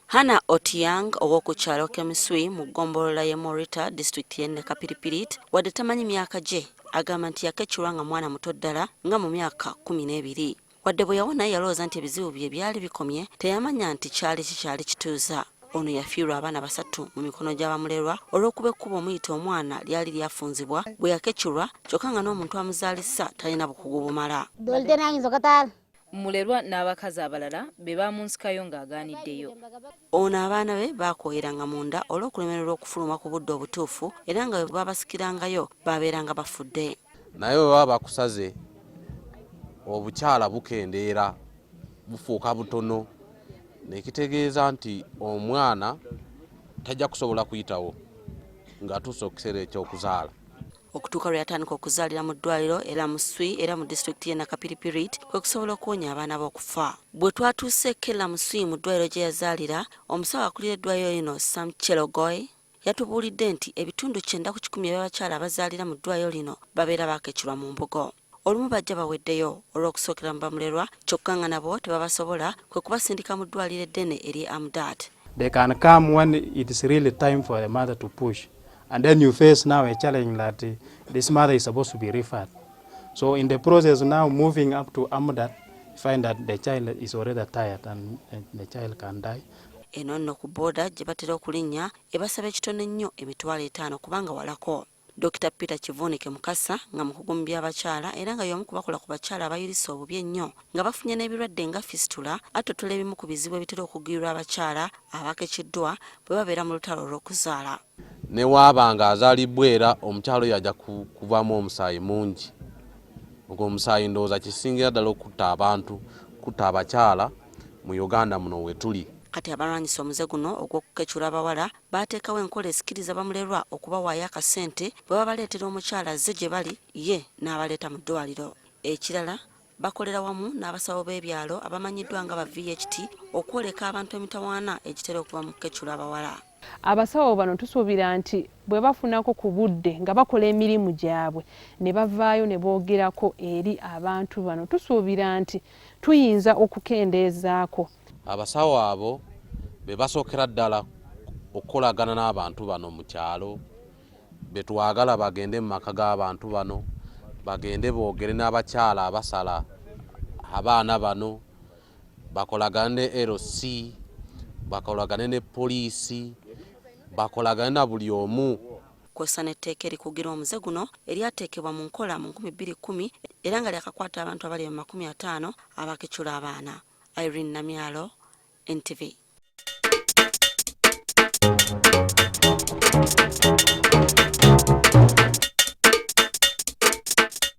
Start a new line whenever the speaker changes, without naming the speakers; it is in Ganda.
Hana Otiang owokukyalo Kemiswi mu ggombolola ye Morita district ye Kapiripirit wadde tamanyi myaka gye agamba nti yakechulwa nga mwana muto ddala nga mu myaka 12 wadde bwe yawona yalowooza nti ebizibu bye byali bikomye teyamanya nti kyali kituuza. Ono yafiirwa abaana 3 mu mikono gy'abamulerwa olw'okuba ekkubo omuyita omwana lyali lyafunzibwa bwe yakechulwa kyokka nga n'omuntu amuzaalisa talina bukugu bumala.
Mulerwa n'abakazi abalala be bamunsikayo ng'agaaniddeyo.
Ono abaana be baakooyeranga munda olw'okulemererwa okufuluma ku budde obutuufu era nga bwe babasikirangayo babeeranga bafudde.
Naye bwe baba bakusaze obukyala bukendeera bufuuka butono nekitegeeza nti omwana tajja kusobola kuyitawo ng'atuuse okukiseera eky'okuzaala.
Okutuuka lwe yatandika okuzaalira mu ddwaliro era mu Swi era mu disitulikiti ye Kapiripirit kwe kusobola okuwonya abaana b'okufa. Bwe twatuuse Kella mu Swi mu ddwaliro gye yazaalira, omusawo akulira eddwaliro lino Sam Chelogoy yatubuulidde nti ebitundu 90 ku 100 by'abakyala abazaalira mu ddwaliro lino babeera baakechulwa mu mbugo. Olumu bajja baweddeyo olw'okusookera mu bamulerwa kyokka nga nabo tebabasobola kwe kubasindika mu ddwaliro eddene eri Amdat.
They can come when it is really time for the mother to push. And then you face now a challenge that this mother is supposed to be referred. So in the process now moving up to Amdat, you find that the child is already tired and the child can die.
Eno nno ku booda gye batera okulinnya ebasaba ekitono ennyo emitwalo 5 kubanga walako. Dr. Peter Kivunike Mukasa nga mukugu mu by'abakyala era nga y'omu kubakola ku bakyala abayirisa obubi ennyo nga bafunye n'ebirwadde nga fistula atotola ebimu ku bizibu ebitera okugwirwa abakyala abakekiddwa bwe babeera mu lutalo olw'okuzaala.
Ne waabanga azaalibwa era omukyalo yajja kuvamu omusaayi mungi. Ogwo omusaayi ndowooza kisingira ddala okutta abantu, kutta abakyala mu Uganda muno we tuli.
Kati abalwanyisa omuze guno ogw'okukechula abawala baateekawo enkola esikiriza bamulerwa okubawaayo akasente bwe babaleetera omukyala azze gye bali ye n'abaleeta mu ddwaliro. Ekirala bakolera wamu n'abasawo b'ebyalo abamanyiddwa nga ba VHT okwoleka abantu emitawaana egitera okuba mu kukechula abawala.
Abasawo bano tusuubira nti bwe bafunako ku budde nga bakola emirimu gyabwe ne bavaayo ne boogerako eri abantu bano tusuubira nti tuyinza okukendeezaako.
Abasawo abo be basookera ddala okukolagana n'abantu bano mu kyalo be twagala bagende mu maka g'abantu bano bagende boogere n'abakyala abasala abaana bano bakolagane ne LC bakolagane ne poliisi bakolagane na buli omu.
Kw'ossa n'etteeka erikugira omuze guno eryateekebwa mu nkola mu 2010 era nga lyakakwata abantu abali mu 50 abakechula abaana. Irene Namyalo, NTV.